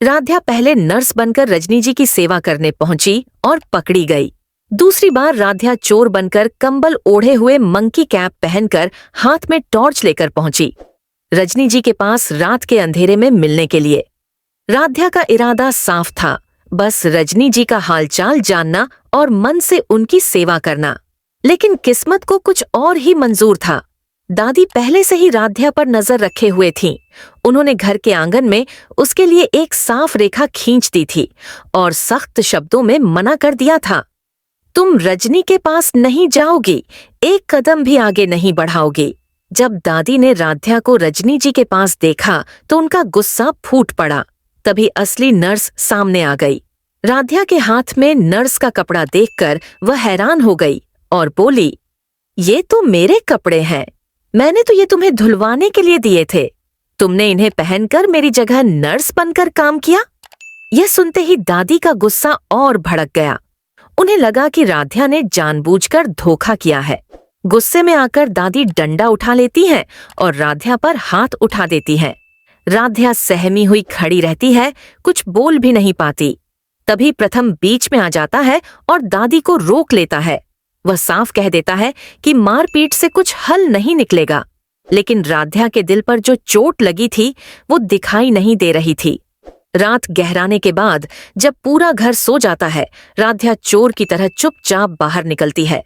राध्या पहले नर्स बनकर रजनी जी की सेवा करने पहुंची और पकड़ी गई। दूसरी बार राध्या चोर बनकर कंबल ओढ़े हुए मंकी कैप पहनकर हाथ में टॉर्च लेकर पहुंची रजनी जी के पास रात के अंधेरे में मिलने के लिए। राध्या का इरादा साफ था, बस रजनी जी का हालचाल जानना और मन से उनकी सेवा करना। लेकिन किस्मत को कुछ और ही मंजूर था। दादी पहले से ही राध्या पर नजर रखे हुए थीं। उन्होंने घर के आंगन में उसके लिए एक साफ रेखा खींच दी थी और सख्त शब्दों में मना कर दिया था, तुम रजनी के पास नहीं जाओगी, एक कदम भी आगे नहीं बढ़ाओगी। जब दादी ने राध्या को रजनी जी के पास देखा तो उनका गुस्सा फूट पड़ा। तभी असली नर्स सामने आ गई। राध्या के हाथ में नर्स का कपड़ा देखकर वह हैरान हो गई और बोली, ये तो मेरे कपड़े हैं, मैंने तो ये तुम्हें धुलवाने के लिए दिए थे, तुमने इन्हें पहनकर मेरी जगह नर्स बनकर काम किया। यह सुनते ही दादी का गुस्सा और भड़क गया। उन्हें लगा कि राध्या ने जानबूझकर धोखा किया है। गुस्से में आकर दादी डंडा उठा लेती हैं और राध्या पर हाथ उठा देती हैं। राध्या सहमी हुई खड़ी रहती है, कुछ बोल भी नहीं पाती। तभी प्रथम बीच में आ जाता है और दादी को रोक लेता है। वह साफ कह देता है कि मारपीट से कुछ हल नहीं निकलेगा। लेकिन राध्या के दिल पर जो चोट लगी थी वो दिखाई नहीं दे रही थी। रात गहराने के बाद जब पूरा घर सो जाता है, राध्या चोर की तरह चुपचाप बाहर निकलती है।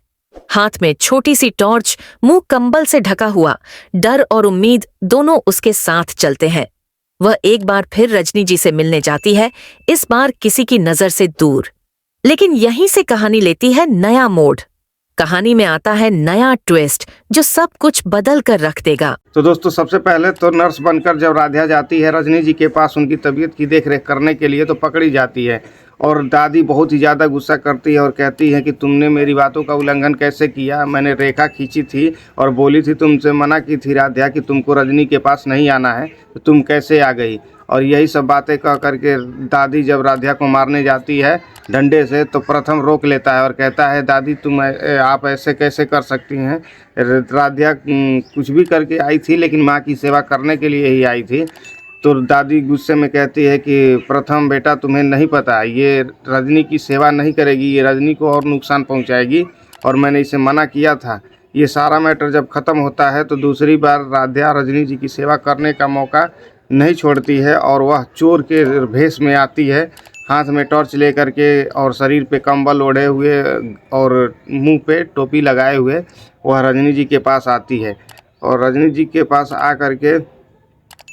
हाथ में छोटी सी टॉर्च, मुंह कंबल से ढका हुआ, डर और उम्मीद दोनों उसके साथ चलते हैं। वह एक बार फिर रजनी जी से मिलने जाती है, इस बार किसी की नजर से दूर। लेकिन यहीं से कहानी लेती है नया मोड़। कहानी में आता है नया ट्विस्ट जो सब कुछ बदल कर रख देगा। तो दोस्तों, सबसे पहले तो नर्स बनकर जब राध्या जाती है रजनी जी के पास उनकी तबीयत की देखरेख करने के लिए, तो पकड़ी जाती है और दादी बहुत ही ज़्यादा गुस्सा करती है और कहती है कि तुमने मेरी बातों का उल्लंघन कैसे किया। मैंने रेखा खींची थी और बोली थी, तुमसे मना की थी राध्या कि तुमको रजनी के पास नहीं आना है, तो तुम कैसे आ गई। और यही सब बातें कह करके दादी जब राध्या को मारने जाती है डंडे से, तो प्रथम रोक लेता है और कहता है, दादी आप ऐसे कैसे कर सकती हैं। राध्या कुछ भी करके आई थी, लेकिन माँ की सेवा करने के लिए ही आई थी। तो दादी गुस्से में कहती है कि प्रथम बेटा, तुम्हें नहीं पता, ये रजनी की सेवा नहीं करेगी, ये रजनी को और नुकसान पहुंचाएगी और मैंने इसे मना किया था। ये सारा मैटर जब ख़त्म होता है तो दूसरी बार राध्या रजनी जी की सेवा करने का मौका नहीं छोड़ती है और वह चोर के भेष में आती है, हाथ में टॉर्च लेकर के और शरीर पे कंबल ओढ़े हुए और मुंह पे टोपी लगाए हुए वह रजनी जी के पास आती है और रजनी जी के पास आ करके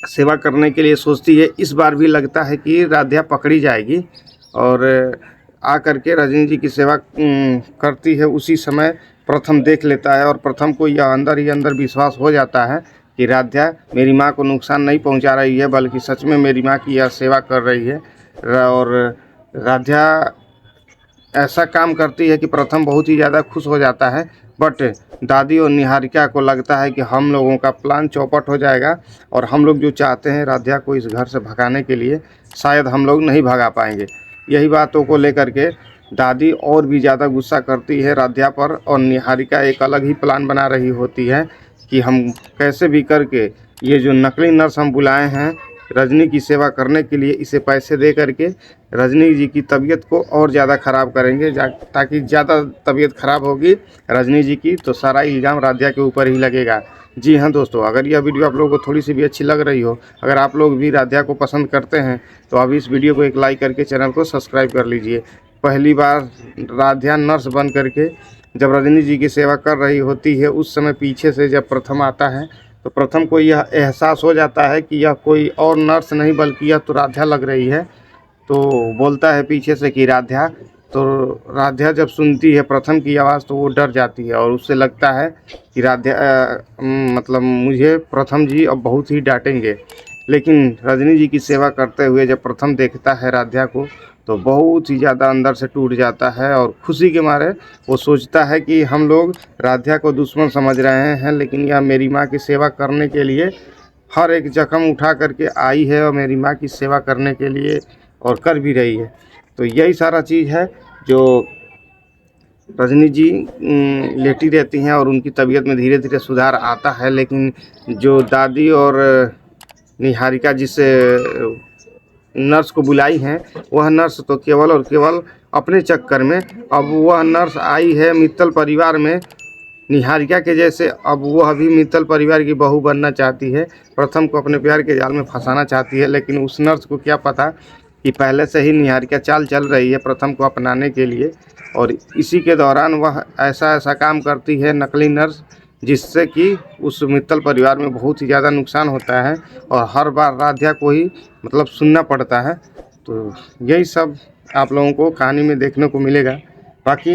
सेवा करने के लिए सोचती है। इस बार भी लगता है कि राध्या पकड़ी जाएगी और आ करके रजनी जी की सेवा करती है। उसी समय प्रथम देख लेता है और प्रथम को यह अंदर ही अंदर विश्वास हो जाता है कि राध्या मेरी माँ को नुकसान नहीं पहुंचा रही है, बल्कि सच में मेरी माँ की यह सेवा कर रही है। और राध्या ऐसा काम करती है कि प्रथम बहुत ही ज़्यादा खुश हो जाता है। बट दादी और निहारिका को लगता है कि हम लोगों का प्लान चौपट हो जाएगा और हम लोग जो चाहते हैं राध्या को इस घर से भगाने के लिए, शायद हम लोग नहीं भगा पाएंगे। यही बातों को लेकर के दादी और भी ज़्यादा गुस्सा करती है राध्या पर और निहारिका एक अलग ही प्लान बना रही होती है कि हम कैसे भी करके ये जो नकली नर्स हम बुलाए हैं रजनी की सेवा करने के लिए, इसे पैसे दे करके रजनी जी की तबीयत को और ज़्यादा ख़राब करेंगे, ताकि ज़्यादा तबीयत ख़राब होगी रजनी जी की तो सारा इल्ज़ाम राध्या के ऊपर ही लगेगा। जी हाँ दोस्तों, अगर यह वीडियो आप लोगों को थोड़ी सी भी अच्छी लग रही हो, अगर आप लोग भी राध्या को पसंद करते हैं, तो अभी इस वीडियो को एक लाइक करके चैनल को सब्सक्राइब कर लीजिए। पहली बार राध्या नर्स बन करके जब रजनी जी की सेवा कर रही होती है, उस समय पीछे से जब प्रथम आता है तो प्रथम को यह एहसास हो जाता है कि यह कोई और नर्स नहीं बल्कि यह तो राध्या लग रही है। तो बोलता है पीछे से कि राध्या। तो राध्या जब सुनती है प्रथम की आवाज़ तो वो डर जाती है और उससे लगता है कि राध्या मतलब मुझे प्रथम जी अब बहुत ही डांटेंगे। लेकिन रजनी जी की सेवा करते हुए जब प्रथम देखता है राध्या को तो बहुत ही ज़्यादा अंदर से टूट जाता है और खुशी के मारे वो सोचता है कि हम लोग राध्या को दुश्मन समझ रहे हैं, लेकिन यह मेरी माँ की सेवा करने के लिए हर एक जख्म उठा करके आई है और मेरी माँ की सेवा करने के लिए और कर भी रही है। तो यही सारा चीज़ है जो रजनी जी लेटी रहती हैं और उनकी तबीयत में धीरे धीरे सुधार आता है। लेकिन जो दादी और निहारिका जिस नर्स को बुलाई हैं, वह नर्स तो केवल और केवल अपने चक्कर में, अब वह नर्स आई है मित्तल परिवार में निहारिका के जैसे, अब वह भी मित्तल परिवार की बहू बनना चाहती है, प्रथम को अपने प्यार के जाल में फंसाना चाहती है। लेकिन उस नर्स को क्या पता कि पहले से ही निहारिका चाल चल रही है प्रथम को अपनाने के लिए, और इसी के दौरान वह ऐसा ऐसा काम करती है नकली नर्स, जिससे कि उस मित्तल परिवार में बहुत ही ज़्यादा नुकसान होता है और हर बार राध्या को ही मतलब सुनना पड़ता है। तो यही सब आप लोगों को कहानी में देखने को मिलेगा। बाकी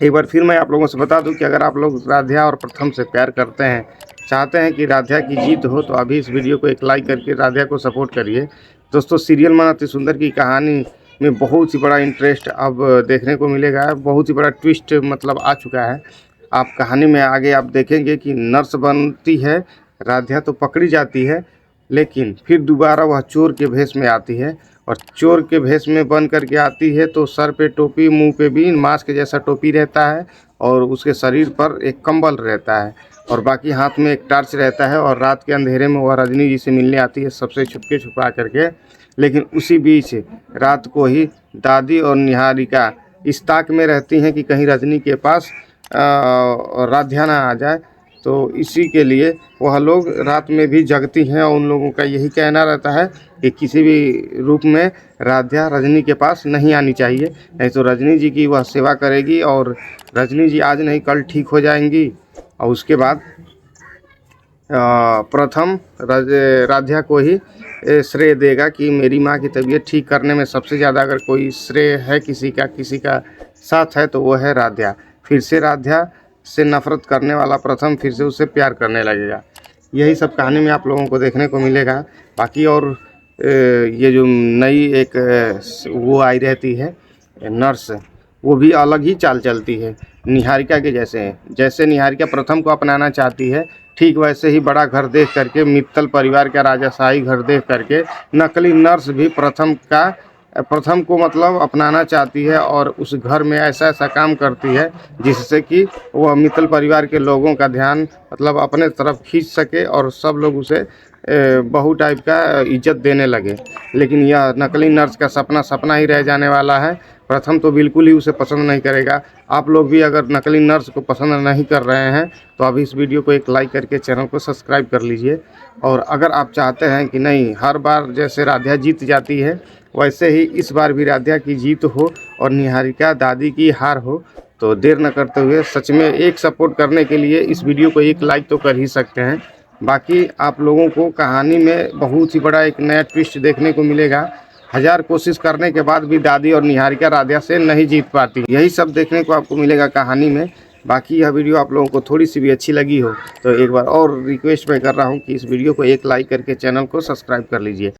एक बार फिर मैं आप लोगों से बता दूं कि अगर आप लोग राध्या और प्रथम से प्यार करते हैं, चाहते हैं कि राध्या की जीत हो, तो अभी इस वीडियो को एक लाइक करके राध्या को सपोर्ट करिए। दोस्तों, सीरियल मन अति सुंदर की कहानी में बहुत ही बड़ा इंटरेस्ट अब देखने को मिलेगा, बहुत ही बड़ा ट्विस्ट मतलब आ चुका है। आप कहानी में आगे आप देखेंगे कि नर्स बनती है राध्या तो पकड़ी जाती है, लेकिन फिर दोबारा वह चोर के भेष में आती है, और चोर के भेष में बन करके आती है तो सर पे टोपी, मुंह पे भी मास्क जैसा टोपी रहता है, और उसके शरीर पर एक कंबल रहता है, और बाकी हाथ में एक टॉर्च रहता है, और रात के अंधेरे में वह रजनी जी से मिलने आती है सबसे छुपके छुपा करके। लेकिन उसी बीच रात को ही दादी और निहारिका इस ताक में रहती हैं कि कहीं रजनी के पास राध्या ना आ जाए, तो इसी के लिए वह लोग रात में भी जगती हैं, और उन लोगों का यही कहना रहता है कि किसी भी रूप में राध्या रजनी के पास नहीं आनी चाहिए, नहीं तो रजनी जी की वह सेवा करेगी और रजनी जी आज नहीं कल ठीक हो जाएंगी। और उसके बाद प्रथम राध्या को ही श्रेय देगा कि मेरी माँ की तबीयत ठीक करने में सबसे ज़्यादा अगर कोई श्रेय है किसी का साथ है तो वो है राध्या। फिर से राध्या से नफरत करने वाला प्रथम फिर से उससे प्यार करने लगेगा। यही सब कहानी में आप लोगों को देखने को मिलेगा। बाकी और ये जो नई एक वो आई रहती है नर्स, वो भी अलग ही चाल चलती है निहारिका के जैसे निहारिका प्रथम को अपनाना चाहती है, ठीक वैसे ही बड़ा घर देख करके, मित्तल परिवार का राजाशाही घर देख करके नकली नर्स भी प्रथम को मतलब अपनाना चाहती है, और उस घर में ऐसा ऐसा काम करती है जिससे कि वह मित्तल परिवार के लोगों का ध्यान मतलब अपने तरफ खींच सके और सब लोग उसे बहू टाइप का इज्जत देने लगे। लेकिन यह नकली नर्स का सपना ही रह जाने वाला है। प्रथम तो बिल्कुल ही उसे पसंद नहीं करेगा। आप लोग भी अगर नकली नर्स को पसंद नहीं कर रहे हैं तो अभी इस वीडियो को एक लाइक करके चैनल को सब्सक्राइब कर लीजिए। और अगर आप चाहते हैं कि नहीं हर बार जैसे राध्या जीत जाती है वैसे ही इस बार भी राध्या की जीत हो और निहारिका दादी की हार हो, तो देर न करते हुए सच में एक सपोर्ट करने के लिए इस वीडियो को एक लाइक तो कर ही सकते हैं। बाकी आप लोगों को कहानी में बहुत ही बड़ा एक नया ट्विस्ट देखने को मिलेगा। 1000 कोशिश करने के बाद भी दादी और निहारिका राध्या से नहीं जीत पाती, यही सब देखने को आपको मिलेगा कहानी में। बाकी यह वीडियो आप लोगों को थोड़ी सी भी अच्छी लगी हो तो एक बार और रिक्वेस्ट मैं कर रहा हूँ कि इस वीडियो को एक लाइक करके चैनल को सब्सक्राइब कर लीजिए।